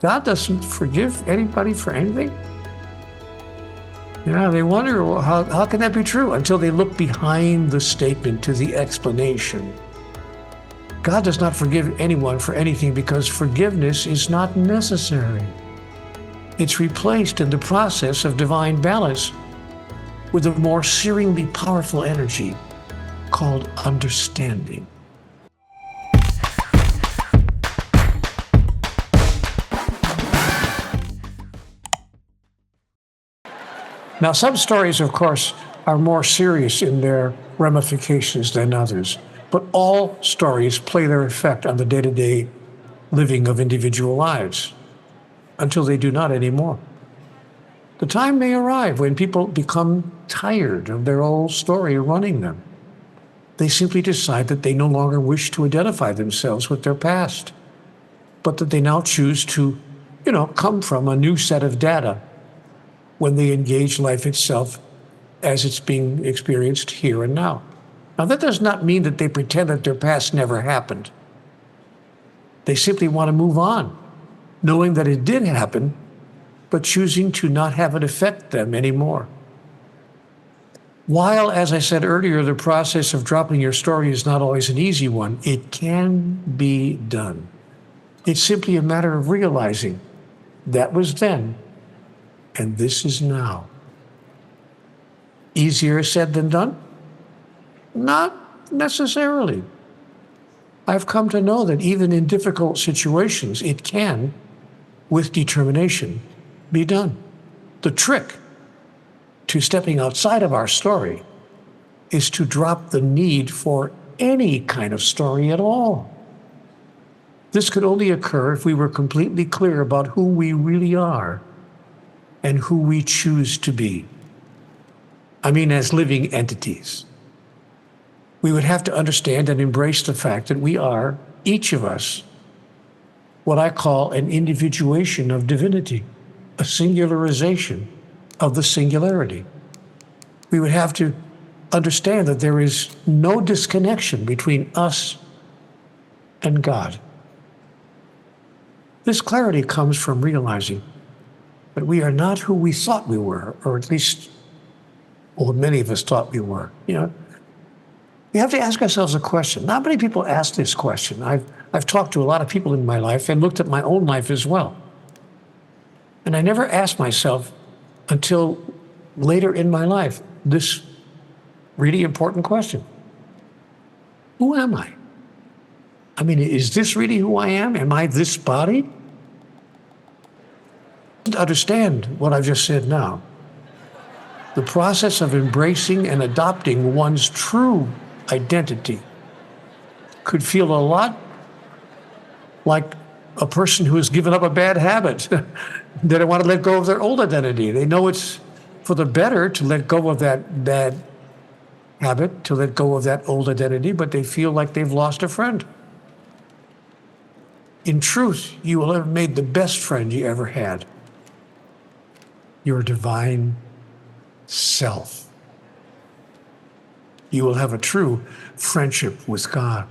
God doesn't forgive anybody for anything? They wonder, well, how can that be true? Until they look behind the statement to the explanation. God does not forgive anyone for anything because forgiveness is not necessary. It's replaced in the process of divine balance with a more searingly powerful energy called understanding. Now, some stories, of course, are more serious in their ramifications than others, but all stories play their effect on the day-to-day living of individual lives until they do not anymore. The time may arrive when people become tired of their old story running them. They simply decide that they no longer wish to identify themselves with their past, but that they now choose to, come from a new set of data when they engage life itself as it's being experienced here and now. Now, that does not mean that they pretend that their past never happened. They simply want to move on, knowing that it did happen, but choosing to not have it affect them anymore. While, as I said earlier, the process of dropping your story is not always an easy one, it can be done. It's simply a matter of realizing that was then, and this is now. Easier said than done? Not necessarily. I've come to know that even in difficult situations, it can, with determination, be done. The trick to stepping outside of our story is to drop the need for any kind of story at all. This could only occur if we were completely clear about who we really are and who we choose to be. I mean, as living entities. We would have to understand and embrace the fact that we are, each of us, what I call an individuation of divinity, a singularization of the singularity. We would have to understand that there is no disconnection between us and God. This clarity comes from realizing that we are not who we thought we were, or at least, many of us thought we were. We have to ask ourselves a question. Not many people ask this question. I've talked to a lot of people in my life and looked at my own life as well. And I never asked myself until later in my life this really important question. Who am I? I mean, is this really who I am? Am I this body? To understand what I've just said now, the process of embracing and adopting one's true identity could feel a lot like a person who has given up a bad habit. They don't want to let go of their old identity. They know it's for the better to let go of that bad habit, to let go of that old identity, but they feel like they've lost a friend. In truth, you will have made the best friend you ever had. Your divine self. You will have a true friendship with God.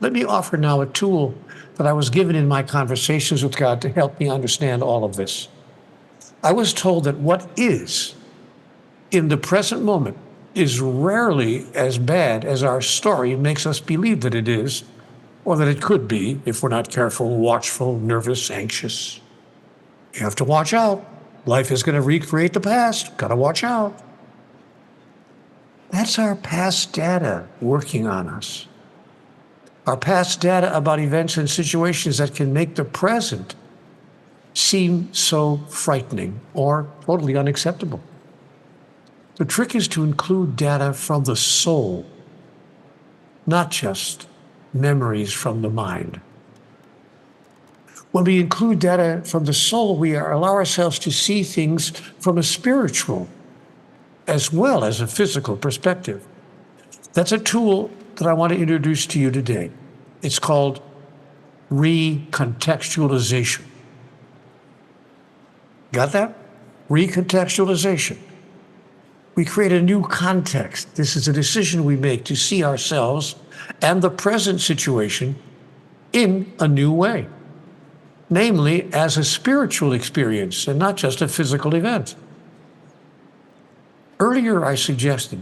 Let me offer now a tool that I was given in my conversations with God to help me understand all of this. I was told that what is in the present moment is rarely as bad as our story makes us believe that it is, or that it could be if we're not careful, watchful, nervous, anxious. You have to watch out. Life is going to recreate the past. Got to watch out. That's our past data working on us. Our past data about events and situations that can make the present seem so frightening or totally unacceptable. The trick is to include data from the soul, not just memories from the mind. When we include data from the soul, we allow ourselves to see things from a spiritual as well as a physical perspective. That's a tool that I want to introduce to you today. It's called recontextualization. Got that? Recontextualization. We create a new context. This is a decision we make to see ourselves and the present situation in a new way. namely as a spiritual experience and not just a physical event. Earlier, I suggested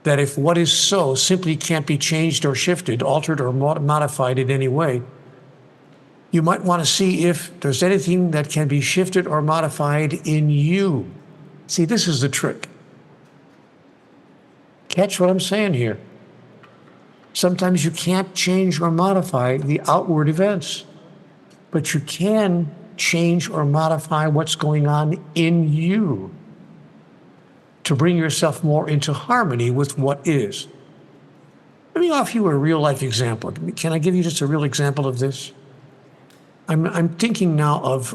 that if what is so simply can't be changed or shifted, altered or modified in any way, you might want to see if there's anything that can be shifted or modified in you. See, this is the trick. Catch what I'm saying here. Sometimes you can't change or modify the outward events, but you can change or modify what's going on in you to bring yourself more into harmony with what is. Let me offer you a real life example. Can I give you just a real example of this? I'm thinking now of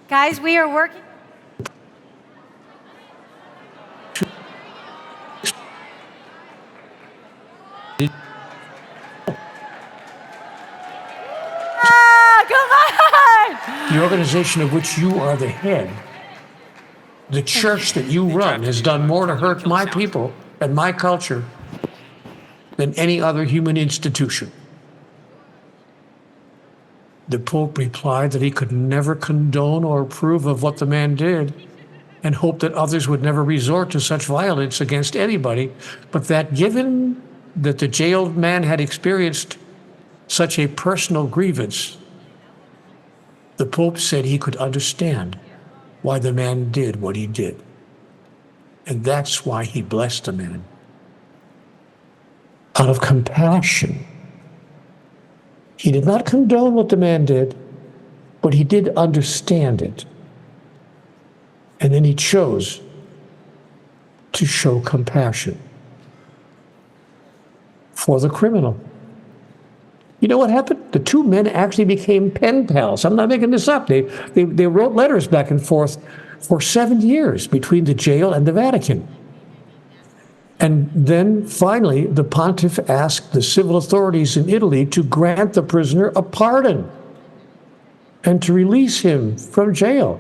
Guys, we are working. Come on! the organization of which you are the head. The church that you run has done more to hurt my people and my culture than any other human institution. The Pope replied that he could never condone or approve of what the man did and hoped that others would never resort to such violence against anybody, but that given that the jailed man had experienced such a personal grievance, the Pope said he could understand why the man did what he did. And that's why he blessed the man. Out of compassion. He did not condone what the man did, but he did understand it. And then he chose to show compassion for the criminal. You know what happened? The two men actually became pen pals. I'm not making this up. They wrote letters back and forth for 7 years between the jail and the Vatican. And then finally, the pontiff asked the civil authorities in Italy to grant the prisoner a pardon and to release him from jail.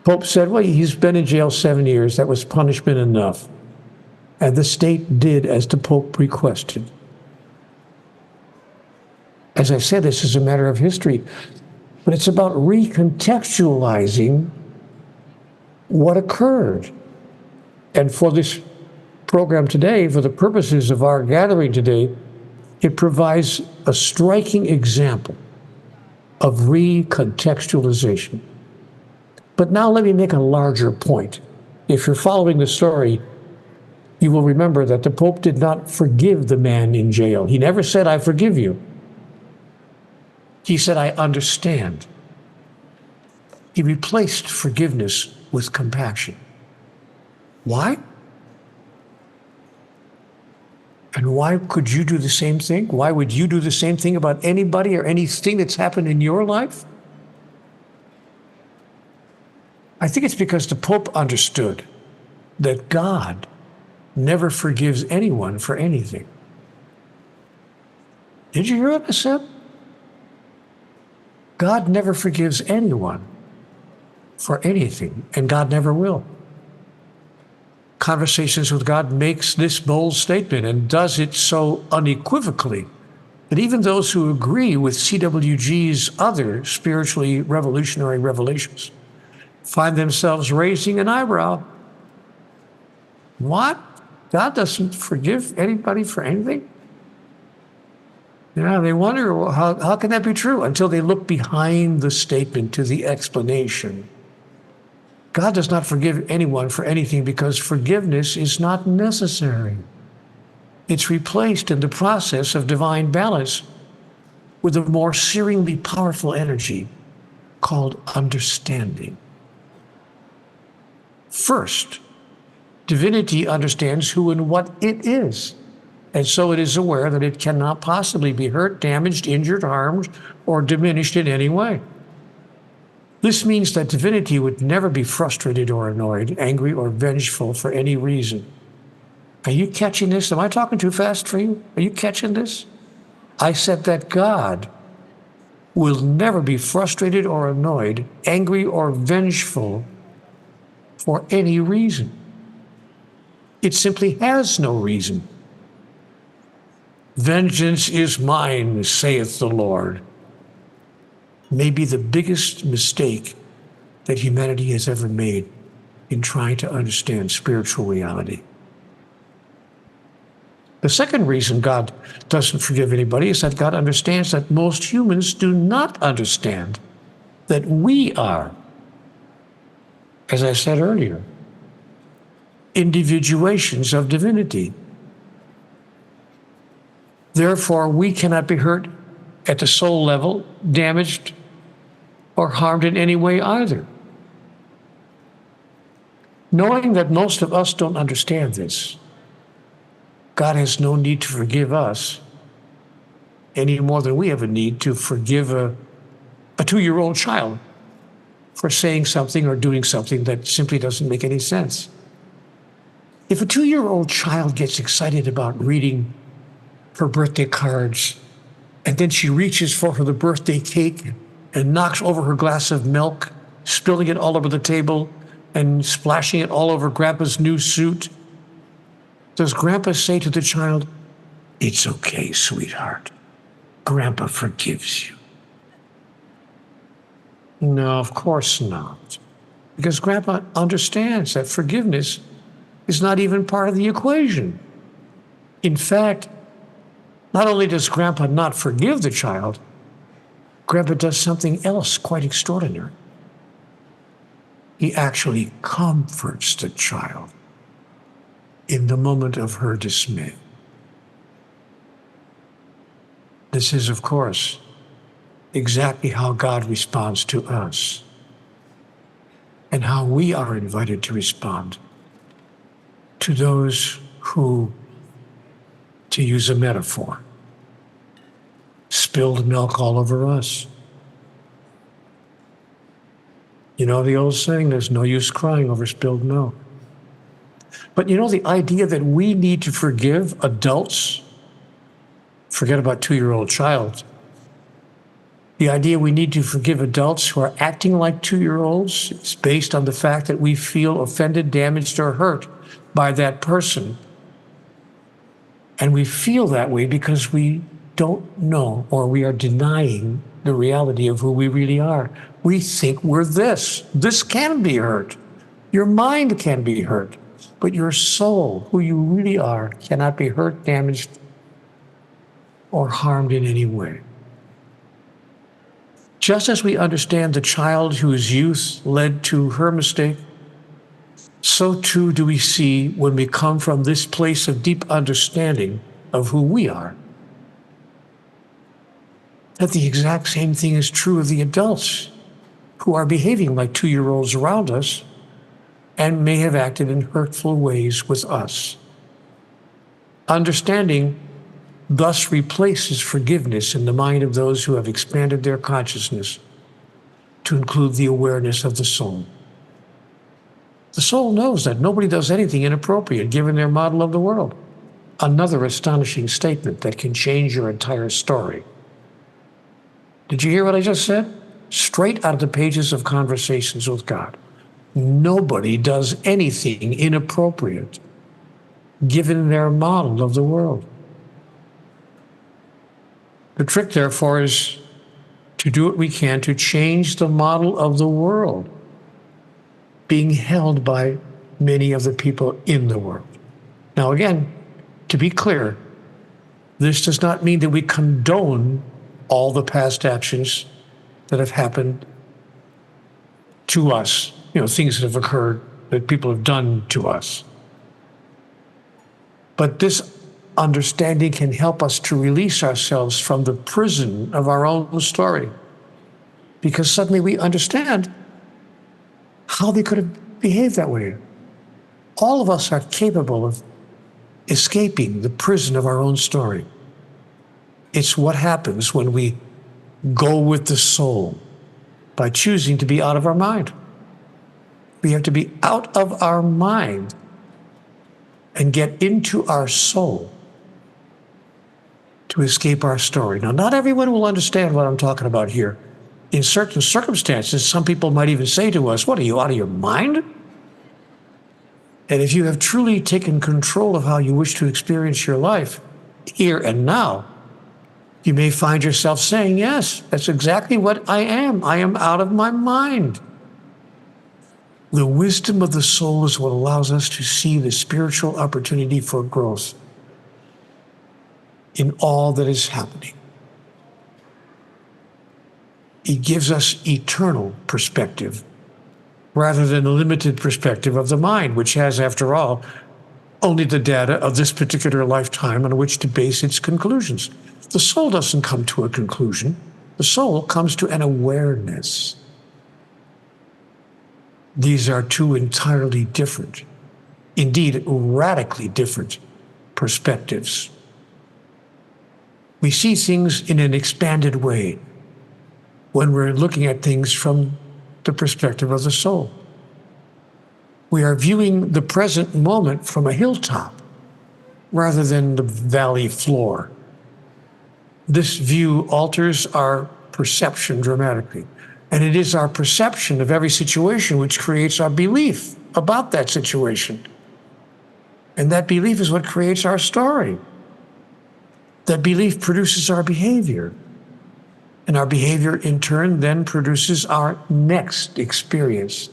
Pope said, well, he's been in jail 7 years. That was punishment enough. And the state did as the Pope requested. As I said, this is a matter of history, but it's about recontextualizing what occurred. And for this program today, for the purposes of our gathering today, it provides a striking example of recontextualization. But now let me make a larger point. If you're following the story, you will remember that the Pope did not forgive the man in jail. He never said, I forgive you. He said, I understand. He replaced forgiveness with compassion. Why? And why could you do the same thing? Why would you do the same thing about anybody or anything that's happened in your life? I think it's because the Pope understood that God never forgives anyone for anything. Did you hear what I said? God never forgives anyone for anything, and God never will. Conversations with God makes this bold statement and does it so unequivocally that even those who agree with CWG's other spiritually revolutionary revelations find themselves raising an eyebrow. What? God doesn't forgive anybody for anything? They wonder, well, how can that be true? Until they look behind the statement to the explanation. God does not forgive anyone for anything because forgiveness is not necessary. It's replaced in the process of divine balance with a more searingly powerful energy called understanding. First, divinity understands who and what it is, and so it is aware that it cannot possibly be hurt, damaged, injured, harmed, or diminished in any way. This means that divinity would never be frustrated or annoyed, angry or vengeful for any reason. Are you catching this? Am I talking too fast for you? Are you catching this? I said that God will never be frustrated or annoyed, angry or vengeful for any reason. It simply has no reason. Vengeance is mine, saith the Lord. May be the biggest mistake that humanity has ever made in trying to understand spiritual reality. The second reason God doesn't forgive anybody is that God understands that most humans do not understand that we are, as I said earlier, individuations of divinity. Therefore, we cannot be hurt at the soul level, damaged, or harmed in any way either. Knowing that most of us don't understand this, God has no need to forgive us any more than we have a need to forgive a 2-year-old child for saying something or doing something that simply doesn't make any sense. If a 2-year-old child gets excited about reading her birthday cards, and then she reaches for the birthday cake and knocks over her glass of milk, spilling it all over the table and splashing it all over Grandpa's new suit, does Grandpa say to the child, "It's okay, sweetheart. Grandpa forgives you"? No, of course not. Because Grandpa understands that forgiveness is not even part of the equation. In fact, not only does Grandpa not forgive the child, Grandpa does something else quite extraordinary. He actually comforts the child in the moment of her dismay. This is, of course, exactly how God responds to us and how we are invited to respond to those who, to use a metaphor, spilled milk all over us. You know the old saying, there's no use crying over spilled milk. But you know the idea that we need to forgive adults, forget about 2-year-old child, the idea we need to forgive adults who are acting like 2-year-olds is based on the fact that we feel offended, damaged, or hurt by that person. And we feel that way because we don't know, or we are denying the reality of who we really are. We think we're this. This can be hurt. Your mind can be hurt. But your soul, who you really are, cannot be hurt, damaged, or harmed in any way. Just as we understand the child whose youth led to her mistake, so too do we see when we come from this place of deep understanding of who we are, that the exact same thing is true of the adults who are behaving like 2-year-olds around us and may have acted in hurtful ways with us. Understanding thus replaces forgiveness in the mind of those who have expanded their consciousness to include the awareness of the soul. The soul knows that nobody does anything inappropriate given their model of the world. Another astonishing statement that can change your entire story. Did you hear what I just said? Straight out of the pages of Conversations with God. Nobody does anything inappropriate given their model of the world. The trick, therefore, is to do what we can to change the model of the world being held by many of the people in the world. Now, again, to be clear, this does not mean that we condone all the past actions that have happened to us, things that have occurred that people have done to us. But this understanding can help us to release ourselves from the prison of our own story, because suddenly we understand how they could have behaved that way. All of us are capable of escaping the prison of our own story. It's what happens when we go with the soul by choosing to be out of our mind. We have to be out of our mind and get into our soul to escape our story. Now, not everyone will understand what I'm talking about here. In certain circumstances, some people might even say to us, "What, are you out of your mind?" And if you have truly taken control of how you wish to experience your life here and now, you may find yourself saying, "Yes, that's exactly what I am. I am out of my mind." The wisdom of the soul is what allows us to see the spiritual opportunity for growth in all that is happening. It gives us eternal perspective rather than a limited perspective of the mind, which has, after all, only the data of this particular lifetime on which to base its conclusions. The soul doesn't come to a conclusion. The soul comes to an awareness. These are two entirely different, indeed radically different perspectives. We see things in an expanded way when we're looking at things from the perspective of the soul. We are viewing the present moment from a hilltop rather than the valley floor. This view alters our perception dramatically. And it is our perception of every situation which creates our belief about that situation. And that belief is what creates our story. That belief produces our behavior. And our behavior, in turn, then produces our next experience.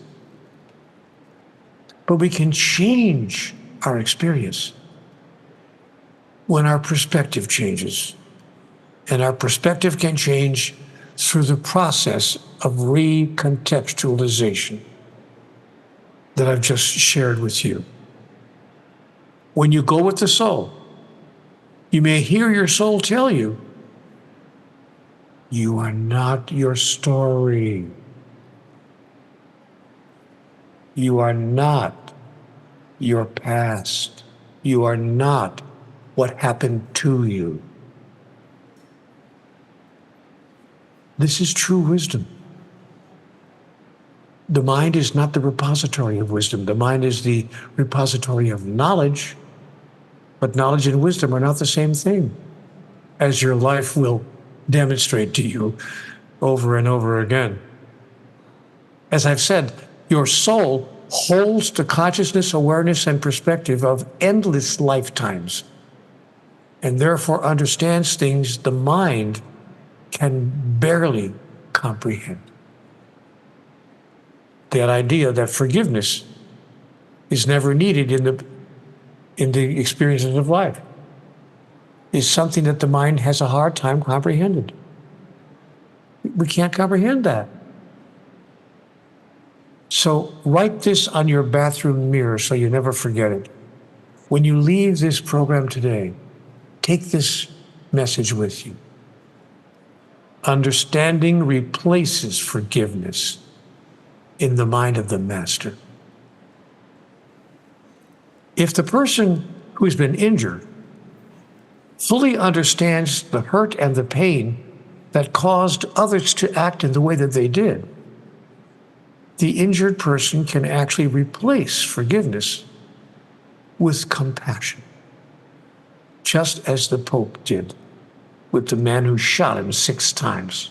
But we can change our experience when our perspective changes. And our perspective can change through the process of recontextualization that I've just shared with you. When you go with the soul, you may hear your soul tell you, "You are not your story. You are not your past. You are not what happened to you." This is true wisdom. The mind is not the repository of wisdom. The mind is the repository of knowledge, but knowledge and wisdom are not the same thing, as your life will demonstrate to you over and over again. As I've said, your soul holds the consciousness, awareness, and perspective of endless lifetimes, and therefore understands things the mind can barely comprehend. That idea that forgiveness is never needed in the experiences of life is something that the mind has a hard time comprehending. We can't comprehend that. So write this on your bathroom mirror so you never forget it. When you leave this program today, take this message with you. Understanding replaces forgiveness in the mind of the master. If the person who's been injured fully understands the hurt and the pain that caused others to act in the way that they did, the injured person can actually replace forgiveness with compassion, just as the Pope did with the man who shot him 6 times.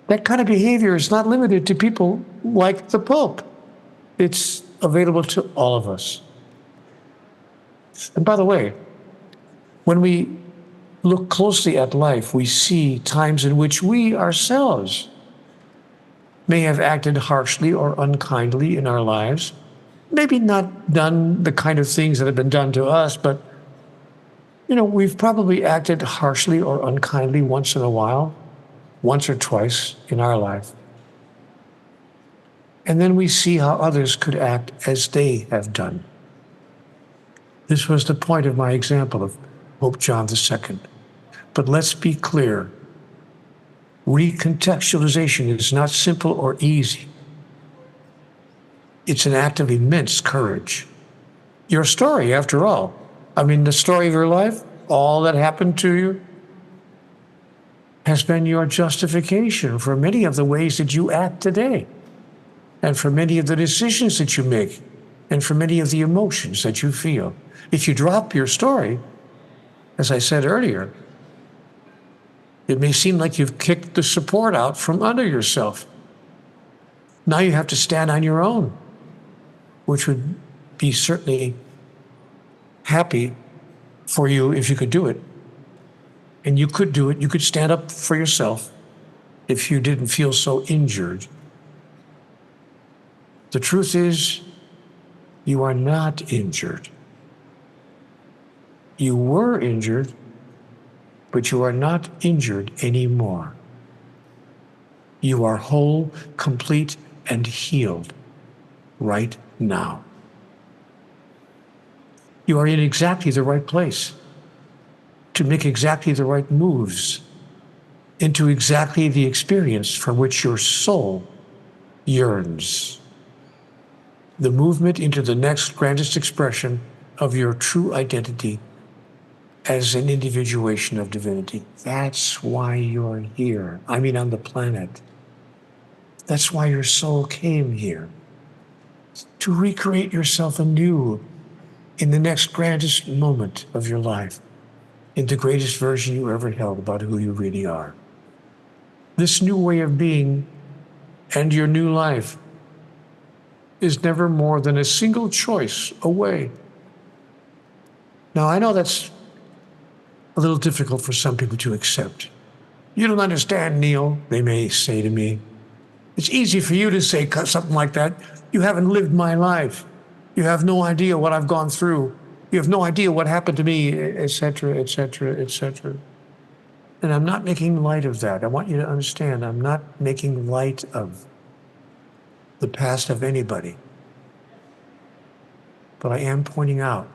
That kind of behavior is not limited to people like the Pope. It's available to all of us. And by the way, when we look closely at life, we see times in which we ourselves may have acted harshly or unkindly in our lives. Maybe not done the kind of things that have been done to us, but we've probably acted harshly or unkindly once in a while, once or twice in our life. And then we see how others could act as they have done. This was the point of my example of Pope John II. But let's be clear. Recontextualization is not simple or easy. It's an act of immense courage. Your story, after all. The story of your life, all that happened to you, has been your justification for many of the ways that you act today, and for many of the decisions that you make, and for many of the emotions that you feel. If you drop your story, as I said earlier, it may seem like you've kicked the support out from under yourself. Now you have to stand on your own, which would be certainly happy for you if you could do it. And you could do it. You could stand up for yourself if you didn't feel so injured. The truth is, you are not injured. You were injured, but you are not injured anymore. You are whole, complete, and healed right now. You are in exactly the right place to make exactly the right moves into exactly the experience for which your soul yearns. The movement into the next grandest expression of your true identity as an individuation of divinity. That's why you're here. On the planet. That's why your soul came here. To recreate yourself anew in the next grandest moment of your life, in the greatest version you ever held about who you really are. This new way of being and your new life is never more than a single choice away. Now, I know that's a little difficult for some people to accept. You don't understand, Neale, they may say to me. It's easy for you to say something like that. You haven't lived my life. You have no idea what I've gone through. You have no idea what happened to me, etc., etc., etc. And I'm not making light of that. I want you to understand, I'm not making light of the past of anybody. But I am pointing out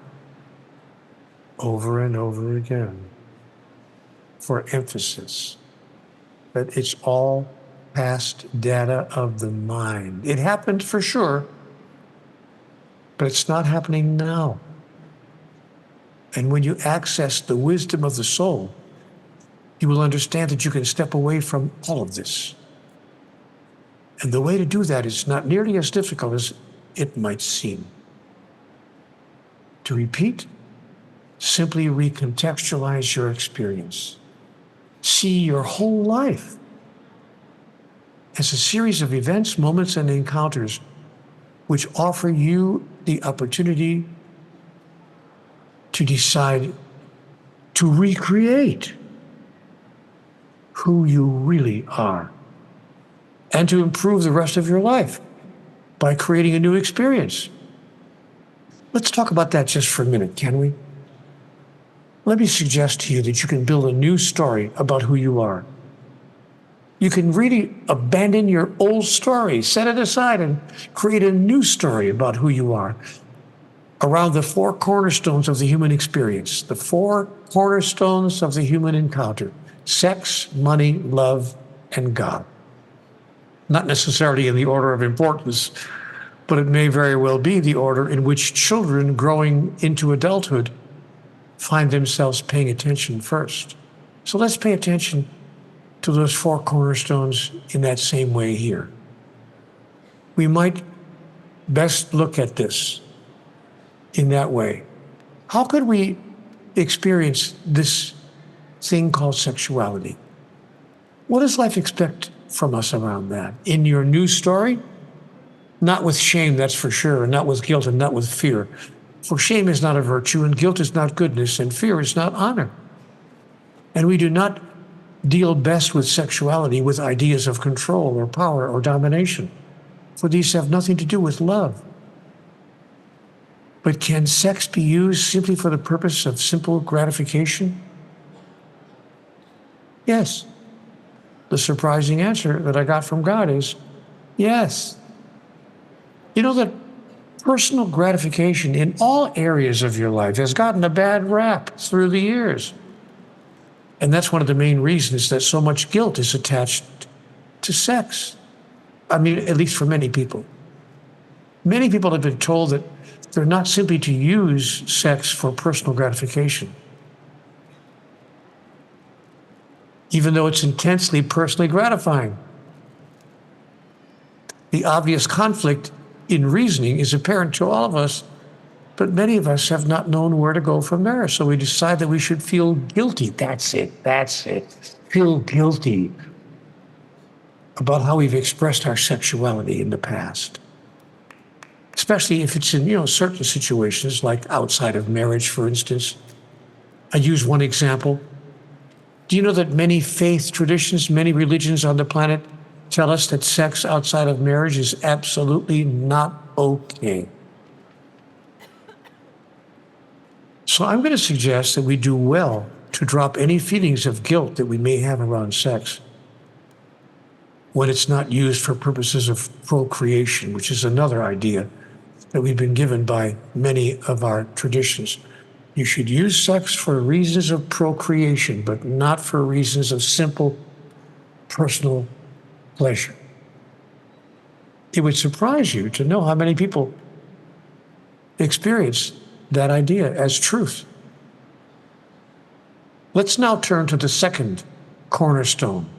over and over again, for emphasis, that it's all past data of the mind. It happened for sure, but it's not happening now. And when you access the wisdom of the soul, you will understand that you can step away from all of this. And the way to do that is not nearly as difficult as it might seem. To repeat, simply recontextualize your experience. See your whole life as a series of events, moments, and encounters which offer you the opportunity to decide to recreate who you really are and to improve the rest of your life by creating a new experience. Let's talk about that just for a minute, can we? Let me suggest to you that you can build a new story about who you are. You can really abandon your old story, set it aside, and create a new story about who you are around the 4 cornerstones of the human experience, the 4 cornerstones of the human encounter: sex, money, love, and God. Not necessarily in the order of importance, but it may very well be the order in which children growing into adulthood find themselves paying attention first. So let's pay attention to those 4 cornerstones in that same way here. We might best look at this in that way. How could we experience this thing called sexuality? What does life expect from us around that? In your new story, not with shame, that's for sure, and not with guilt and not with fear. For shame is not a virtue, and guilt is not goodness, and fear is not honor. And we do not deal best with sexuality with ideas of control or power or domination, for these have nothing to do with love. But can sex be used simply for the purpose of simple gratification? Yes. The surprising answer that I got from God is yes. You know that personal gratification in all areas of your life has gotten a bad rap through the years. And that's one of the main reasons that so much guilt is attached to sex. I mean, at least for many people. Many people have been told that they're not simply to use sex for personal gratification, even though it's intensely personally gratifying. The obvious conflict in reasoning is apparent to all of us, but many of us have not known where to go from there. So we decide that we should feel guilty. That's it. Feel guilty about how we've expressed our sexuality in the past. Especially if it's in, certain situations, like outside of marriage, for instance. I use one example. Do you know that many faith traditions, many religions on the planet tell us that sex outside of marriage is absolutely not okay? So I'm going to suggest that we do well to drop any feelings of guilt that we may have around sex when it's not used for purposes of procreation, which is another idea that we've been given by many of our traditions. You should use sex for reasons of procreation, but not for reasons of simple personal pleasure. It would surprise you to know how many people experience that idea as truth. Let's now turn to the second cornerstone,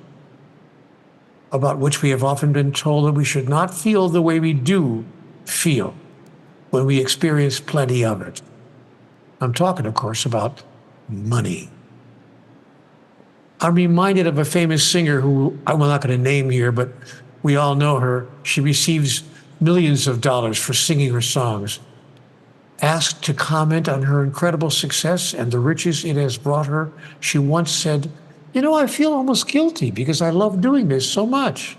about which we have often been told that we should not feel the way we do feel when we experience plenty of it. I'm talking, of course, about money. I'm reminded of a famous singer who I'm not going to name here, but we all know her. She receives millions of dollars for singing her songs. Asked to comment on her incredible success and the riches it has brought her, she once said, I feel almost guilty because I love doing this so much.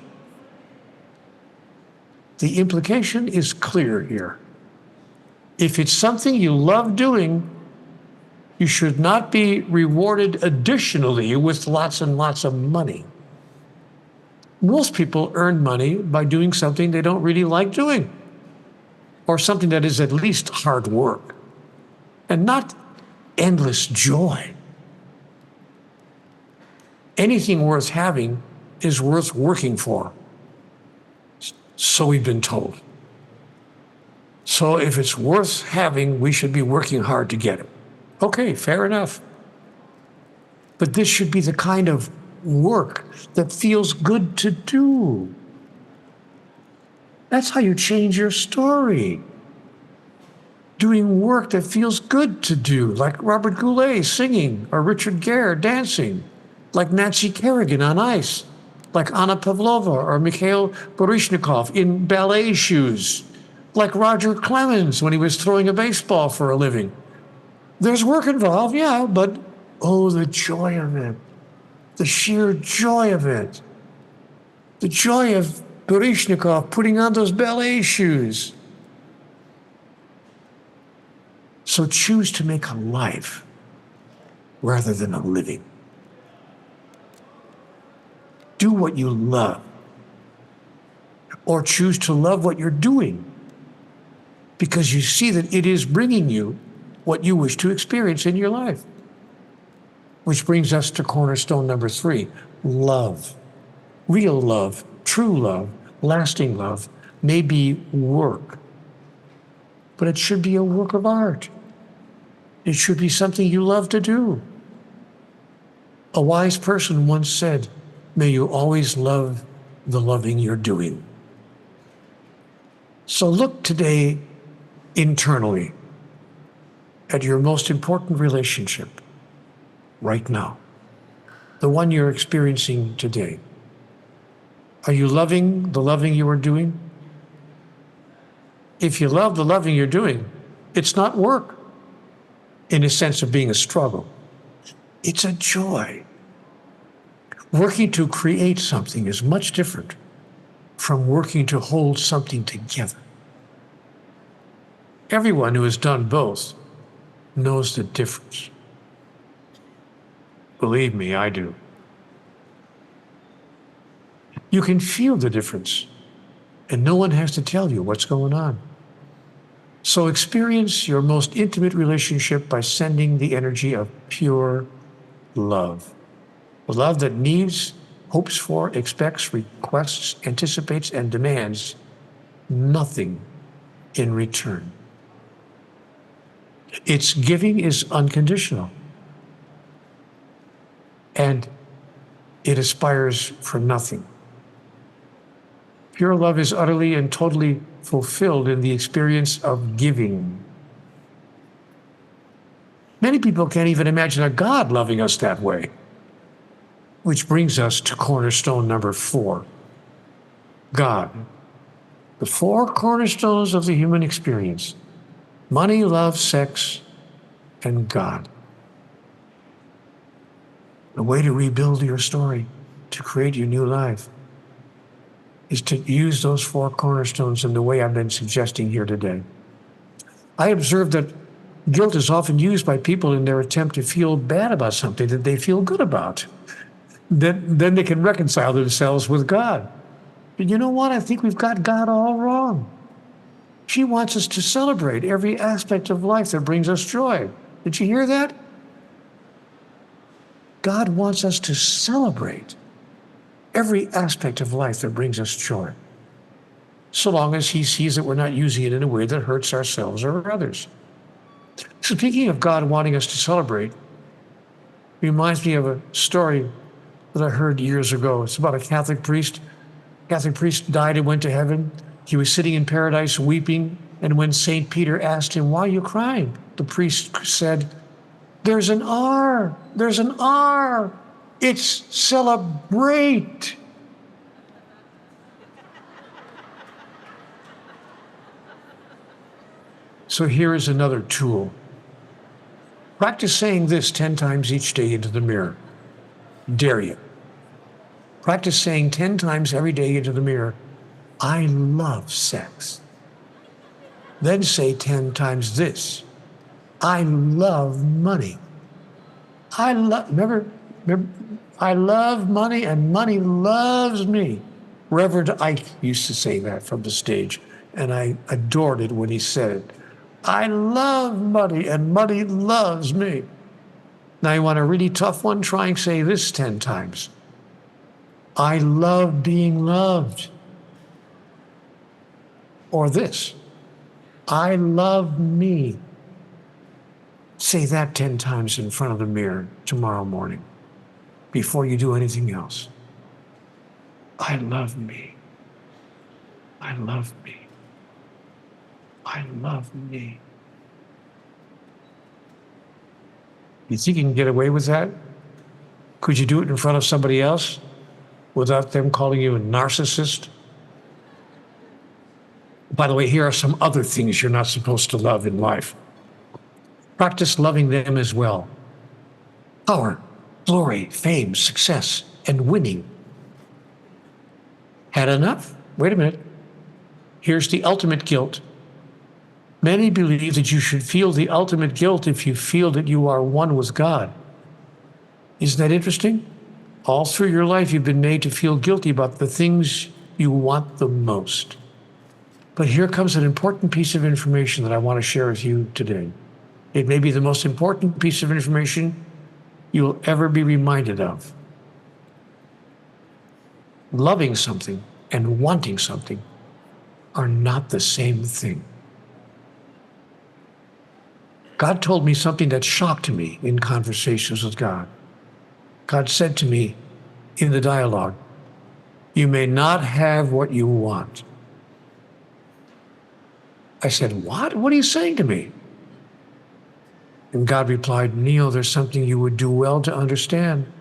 The implication is clear here. If it's something you love doing, you should not be rewarded additionally with lots and lots of money. Most people earn money by doing something they don't really like doing, or something that is at least hard work, and not endless joy. Anything worth having is worth working for. So we've been told. So if it's worth having, we should be working hard to get it. Okay, fair enough. But this should be the kind of work that feels good to do. That's how you change your story. Doing work that feels good to do, like Robert Goulet singing, or Richard Gere dancing, like Nancy Kerrigan on ice, like Anna Pavlova or Mikhail Baryshnikov in ballet shoes, like Roger Clemens when he was throwing a baseball for a living. There's work involved, yeah, but oh, the joy of it, the sheer joy of it, the joy of Baryshnikov putting on those ballet shoes. So choose to make a life rather than a living. Do what you love, or choose to love what you're doing, because you see that it is bringing you what you wish to experience in your life. Which brings us to cornerstone number 3, love. Real love, true love, lasting love may be work, but it should be a work of art. It should be something you love to do. A wise person once said, "May you always love the loving you're doing." So look today internally at your most important relationship right now, the one you're experiencing today. Are you loving the loving you are doing? If you love the loving you're doing, it's not work in a sense of being a struggle. It's a joy. Working to create something is much different from working to hold something together. Everyone who has done both knows the difference. Believe me, I do. You can feel the difference, and no one has to tell you what's going on. So experience your most intimate relationship by sending the energy of pure love. A love that needs, hopes for, expects, requests, anticipates, and demands nothing in return. Its giving is unconditional, and it aspires for nothing. Pure love is utterly and totally fulfilled in the experience of giving. Many people can't even imagine a God loving us that way. Which brings us to cornerstone number 4, God. The 4 cornerstones of the human experience: money, love, sex, and God. The way to rebuild your story, to create your new life, is to use those 4 cornerstones in the way I've been suggesting here today. I observe that guilt is often used by people in their attempt to feel bad about something that they feel good about. Then they can reconcile themselves with God. But you know what? I think we've got God all wrong. She wants us to celebrate every aspect of life that brings us joy. Did you hear that? God wants us to celebrate every aspect of life that brings us joy, so long as he sees that we're not using it in a way that hurts ourselves or others. Speaking of God wanting us to celebrate, reminds me of a story that I heard years ago. It's about a Catholic priest. Catholic priest died and went to heaven. He was sitting in paradise weeping, and when St. Peter asked him, "Why are you crying?" the priest said, "There's an R, there's an R. It's celebrate." So here is another tool. Practice saying this 10 times each day into the mirror. Dare you. Practice saying 10 times every day into the mirror, "I love sex." Then say 10 times this, "I love money." Remember, I love money and money loves me. Reverend Ike used to say that from the stage, and I adored it when he said it. I love money and money loves me. Now you want a really tough one? Try and say this 10 times. I love being loved. Or this, I love me. Say that 10 times in front of the mirror tomorrow morning before you do anything else. I love me. I love me. I love me. You think you can get away with that? Could you do it in front of somebody else without them calling you a narcissist? By the way, here are some other things you're not supposed to love in life. Practice loving them as well. Power, glory, fame, success, and winning. Had enough? Wait a minute. Here's the ultimate guilt. Many believe that you should feel the ultimate guilt if you feel that you are one with God. Isn't that interesting? All through your life, you've been made to feel guilty about the things you want the most. But here comes an important piece of information that I want to share with you today. It may be the most important piece of information you'll ever be reminded of. Loving something and wanting something are not the same thing. God told me something that shocked me in conversations with God. God said to me in the dialogue, "You may not have what you want, I said, what? What are you saying to me? And God replied, Neale, there's something you would do well to understand.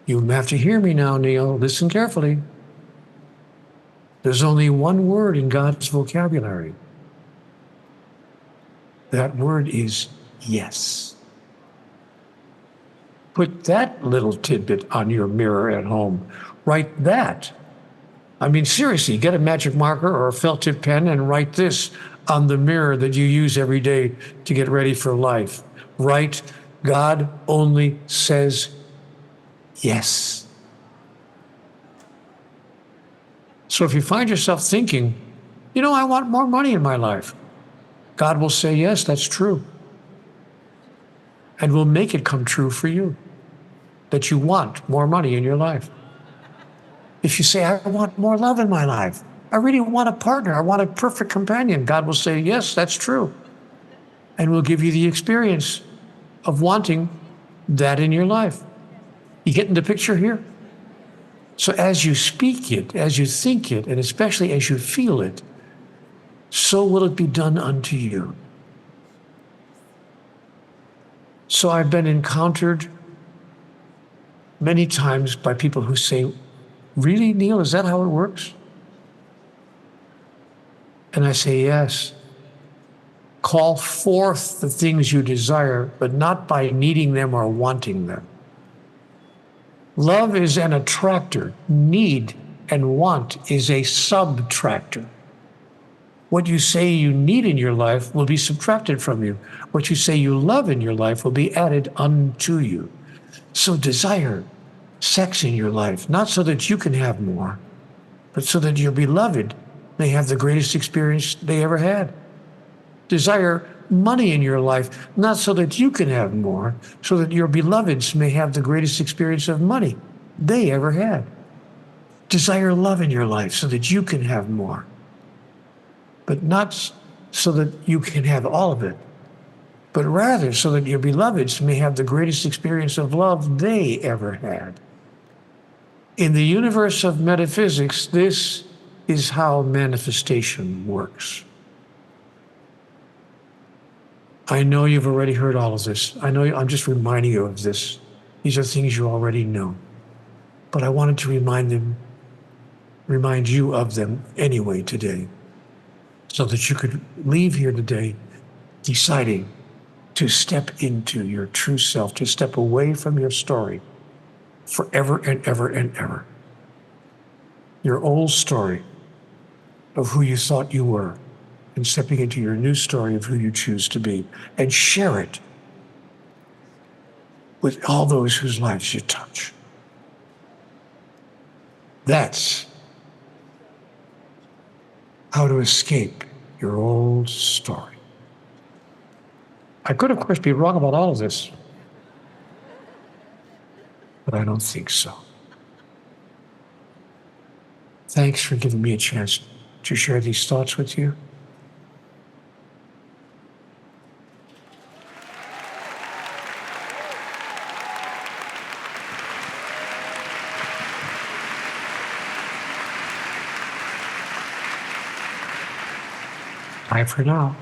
You have to hear me now, Neale. Listen carefully. There's only one word in God's vocabulary. That word is yes. Put that little tidbit on your mirror at home. Write that. I mean, seriously, get a magic marker or a felt tip pen and write this on the mirror that you use every day to get ready for life. Write, God only says yes. So if you find yourself thinking, I want more money in my life, God will say, yes, that's true. And will make it come true for you, that you want more money in your life. If you say, I want more love in my life, I really want a partner, I want a perfect companion, God will say, yes, that's true. And will give you the experience of wanting that in your life. You getting the picture here? So as you speak it, as you think it, and especially as you feel it, so will it be done unto you. So I've been encountered many times by people who say, really, Neale, is that how it works? And I say, yes. Call forth the things you desire, but not by needing them or wanting them. Love is an attractor. Need and want is a subtractor. What you say you need in your life will be subtracted from you. What you say you love in your life will be added unto you. So desire sex in your life, not so that you can have more, but so that your beloved may have the greatest experience they ever had. Desire money in your life, not so that you can have more, so that your beloveds may have the greatest experience of money they ever had. Desire love in your life so that you can have more, but not so that you can have all of it, but rather so that your beloveds may have the greatest experience of love they ever had. In the universe of metaphysics, this is how manifestation works. I know you've already heard all of this. I know I'm just reminding you of this. These are things you already know. But I wanted to remind you of them anyway today, so that you could leave here today deciding to step into your true self, to step away from your story forever and ever and ever. Your old story of who you thought you were, and stepping into your new story of who you choose to be, and share it with all those whose lives you touch. That's how to escape your old story. I could, of course, be wrong about all of this, but I don't think so. Thanks for giving me a chance to share these thoughts with you. Bye for now.